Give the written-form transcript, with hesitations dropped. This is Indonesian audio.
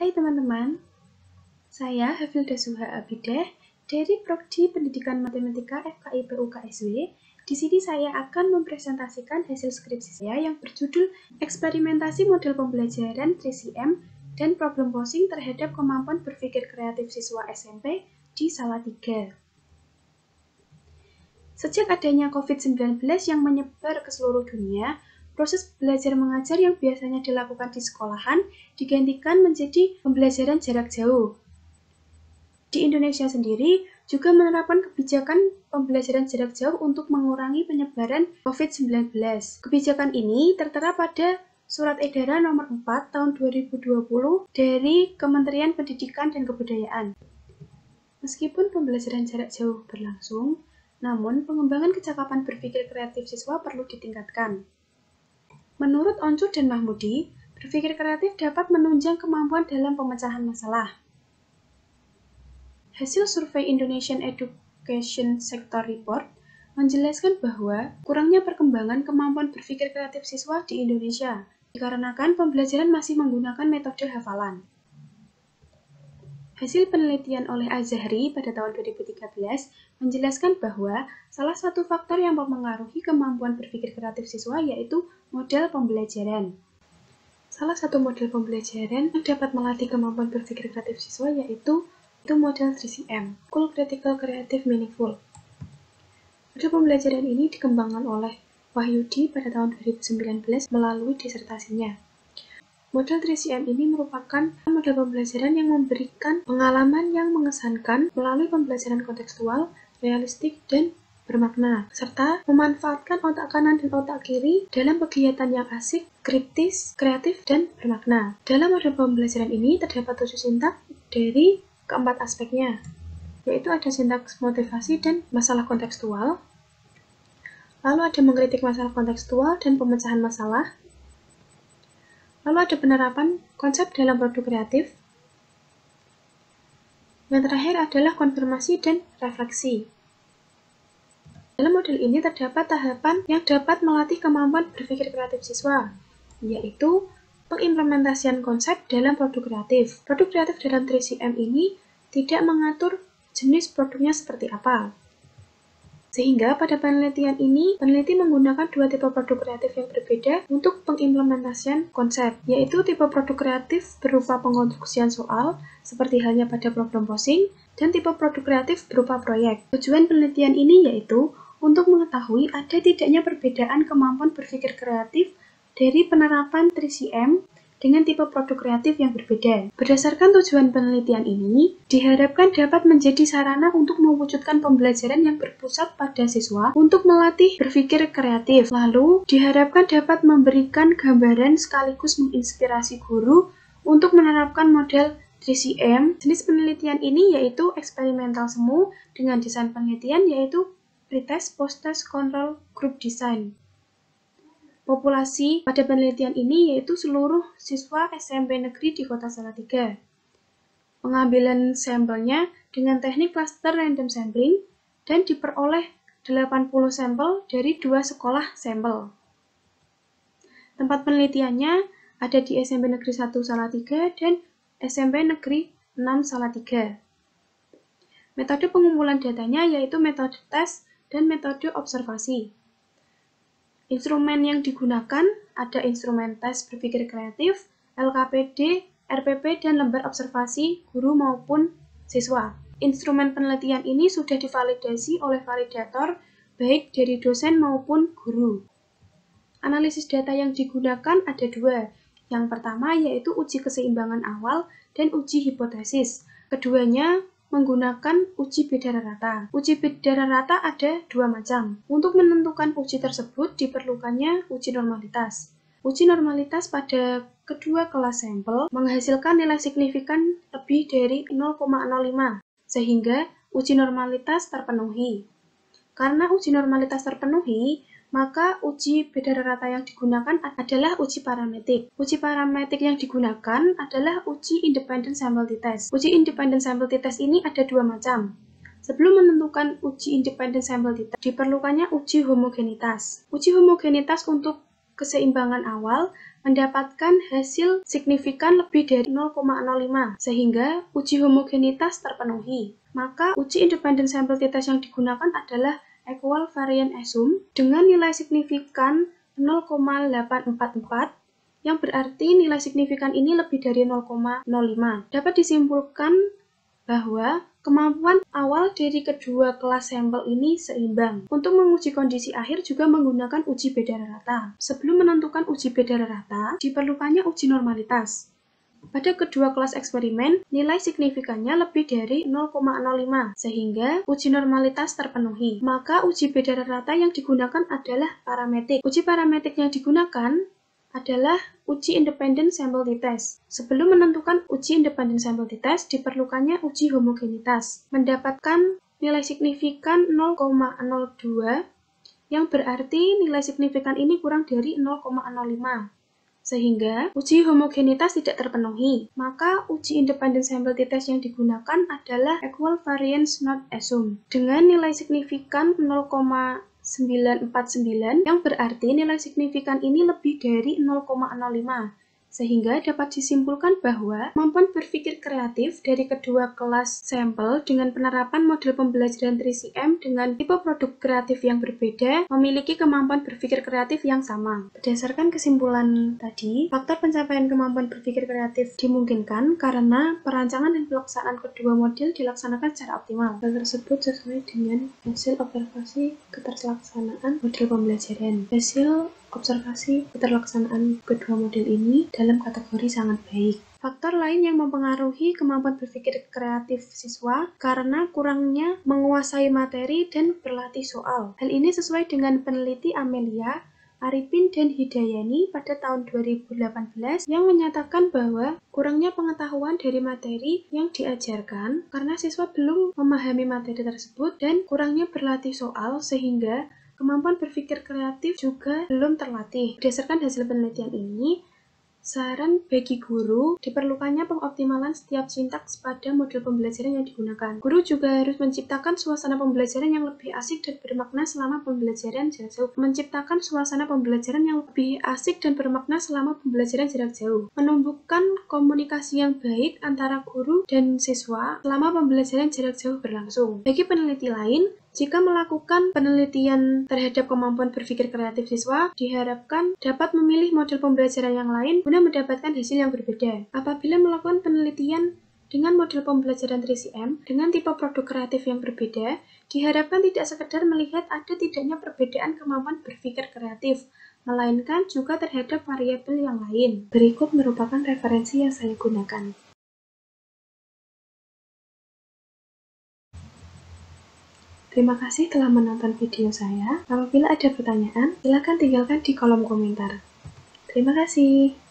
Hai teman-teman, saya Hafilda Suha Abidah dari Prodi Pendidikan Matematika FKIP UKSW. Di sini saya akan mempresentasikan hasil skripsi saya yang berjudul Eksperimentasi Model Pembelajaran 3CM dan Problem Posing terhadap Kemampuan Berpikir Kreatif Siswa SMP di Salatiga. Sejak adanya COVID-19 yang menyebar ke seluruh dunia, proses belajar mengajar yang biasanya dilakukan di sekolahan digantikan menjadi pembelajaran jarak jauh. Di Indonesia sendiri juga menerapkan kebijakan pembelajaran jarak jauh untuk mengurangi penyebaran COVID-19. Kebijakan ini tertera pada Surat Edaran Nomor 4 Tahun 2020 dari Kementerian Pendidikan dan Kebudayaan. Meskipun pembelajaran jarak jauh berlangsung, namun pengembangan kecakapan berpikir kreatif siswa perlu ditingkatkan. Menurut Oncu dan Mahmudi, berpikir kreatif dapat menunjang kemampuan dalam pemecahan masalah. Hasil survei Indonesian Education Sector Report menjelaskan bahwa kurangnya perkembangan kemampuan berpikir kreatif siswa di Indonesia dikarenakan pembelajaran masih menggunakan metode hafalan. Hasil penelitian oleh Az-Zahri pada tahun 2013 menjelaskan bahwa salah satu faktor yang mempengaruhi kemampuan berpikir kreatif siswa yaitu model pembelajaran. Salah satu model pembelajaran yang dapat melatih kemampuan berpikir kreatif siswa yaitu model 3CM, Cool, Critical, Creative, Meaningful. Model pembelajaran ini dikembangkan oleh Wahyudi pada tahun 2019 melalui disertasinya. Model 3CM ini merupakan model pembelajaran yang memberikan pengalaman yang mengesankan melalui pembelajaran kontekstual, realistik, dan bermakna, serta memanfaatkan otak kanan dan otak kiri dalam kegiatan yang asik, kritis, kreatif, dan bermakna. Dalam model pembelajaran ini terdapat 7 sintak dari keempat aspeknya, yaitu ada sintaks motivasi dan masalah kontekstual, lalu ada mengkritik masalah kontekstual dan pemecahan masalah, lalu ada penerapan konsep dalam produk kreatif. Yang terakhir adalah konfirmasi dan refleksi. Dalam model ini terdapat tahapan yang dapat melatih kemampuan berpikir kreatif siswa, yaitu pengimplementasian konsep dalam produk kreatif. Produk kreatif dalam 3CM ini tidak mengatur jenis produknya seperti apa. Sehingga pada penelitian ini, peneliti menggunakan dua tipe produk kreatif yang berbeda untuk pengimplementasian konsep, yaitu tipe produk kreatif berupa pengonstruksian soal, seperti halnya pada problem posing, dan tipe produk kreatif berupa proyek. Tujuan penelitian ini yaitu untuk mengetahui ada tidaknya perbedaan kemampuan berpikir kreatif dari penerapan 3CM dengan tipe produk kreatif yang berbeda. Berdasarkan tujuan penelitian ini, diharapkan dapat menjadi sarana untuk mewujudkan pembelajaran yang berpusat pada siswa untuk melatih berpikir kreatif. Lalu, diharapkan dapat memberikan gambaran sekaligus menginspirasi guru untuk menerapkan model 3CM. Jenis penelitian ini yaitu eksperimental semu dengan desain penelitian yaitu pretest, post-test, control, group design. Populasi pada penelitian ini yaitu seluruh siswa SMP negeri di Kota Salatiga. Pengambilan sampelnya dengan teknik cluster random sampling dan diperoleh 80 sampel dari 2 sekolah sampel. Tempat penelitiannya ada di SMP Negeri 1 Salatiga dan SMP Negeri 6 Salatiga. Metode pengumpulan datanya yaitu metode tes dan metode observasi. Instrumen yang digunakan ada instrumen tes berpikir kreatif, LKPD, RPP, dan lembar observasi guru maupun siswa. Instrumen penelitian ini sudah divalidasi oleh validator baik dari dosen maupun guru. Analisis data yang digunakan ada dua. Yang pertama yaitu uji keseimbangan awal dan uji hipotesis. Keduanya menggunakan uji beda rata. Uji beda rata ada dua macam. Untuk menentukan uji tersebut diperlukannya uji normalitas. Uji normalitas pada kedua kelas sampel menghasilkan nilai signifikan lebih dari 0,05, sehingga uji normalitas terpenuhi. Karena uji normalitas terpenuhi, maka uji beda rata yang digunakan adalah uji parametrik. Uji parametrik yang digunakan adalah uji independent sample t-test. Uji independent sample t-test ini ada dua macam. Sebelum menentukan uji independent sample t-test, diperlukannya uji homogenitas. Uji homogenitas untuk keseimbangan awal mendapatkan hasil signifikan lebih dari 0,05 sehingga uji homogenitas terpenuhi. Maka uji independent sample t-test yang digunakan adalah equal variance assume dengan nilai signifikan 0,844 yang berarti nilai signifikan ini lebih dari 0,05. Dapat disimpulkan bahwa kemampuan awal dari kedua kelas sampel ini seimbang. Untuk menguji kondisi akhir juga menggunakan uji beda rata. Sebelum menentukan uji beda rata, diperlukannya uji normalitas. Pada kedua kelas eksperimen, nilai signifikannya lebih dari 0,05, sehingga uji normalitas terpenuhi. Maka uji beda rata yang digunakan adalah parametrik. Uji parametrik yang digunakan adalah uji independent sample t-test. Sebelum menentukan uji independent sample t-test, diperlukannya uji homogenitas. Mendapatkan nilai signifikan 0,02, yang berarti nilai signifikan ini kurang dari 0,05. Sehingga uji homogenitas tidak terpenuhi. Maka uji independent sample t-test yang digunakan adalah equal variance not assumed. Dengan nilai signifikan 0,949 yang berarti nilai signifikan ini lebih dari 0,05 sehingga dapat disimpulkan bahwa kemampuan berpikir kreatif dari kedua kelas sampel dengan penerapan model pembelajaran 3CM dengan tipe produk kreatif yang berbeda memiliki kemampuan berpikir kreatif yang sama. Berdasarkan kesimpulan tadi, faktor pencapaian kemampuan berpikir kreatif dimungkinkan karena perancangan dan pelaksanaan kedua model dilaksanakan secara optimal. Hal tersebut sesuai dengan hasil observasi keterlaksanaan model pembelajaran. Hasil observasi keterlaksanaan kedua model ini dalam kategori sangat baik. Faktor lain yang mempengaruhi kemampuan berpikir kreatif siswa karena kurangnya menguasai materi dan berlatih soal. Hal ini sesuai dengan peneliti Amelia, Arifin, dan Hidayani pada tahun 2018 yang menyatakan bahwa kurangnya pengetahuan dari materi yang diajarkan karena siswa belum memahami materi tersebut dan kurangnya berlatih soal sehingga kemampuan berpikir kreatif juga belum terlatih. Berdasarkan hasil penelitian ini, saran bagi guru diperlukannya pengoptimalan setiap sintaks pada model pembelajaran yang digunakan. Guru juga harus menciptakan suasana pembelajaran yang lebih asik dan bermakna selama pembelajaran jarak jauh. Menciptakan suasana pembelajaran yang lebih asik dan bermakna selama pembelajaran jarak jauh. Menumbuhkan komunikasi yang baik antara guru dan siswa selama pembelajaran jarak jauh berlangsung. Bagi peneliti lain, jika melakukan penelitian terhadap kemampuan berpikir kreatif siswa, diharapkan dapat memilih model pembelajaran yang lain guna mendapatkan hasil yang berbeda. Apabila melakukan penelitian dengan model pembelajaran 3CM dengan tipe produk kreatif yang berbeda, diharapkan tidak sekedar melihat ada tidaknya perbedaan kemampuan berpikir kreatif, melainkan juga terhadap variabel yang lain. Berikut merupakan referensi yang saya gunakan. Terima kasih telah menonton video saya. Apabila ada pertanyaan, silakan tinggalkan di kolom komentar. Terima kasih.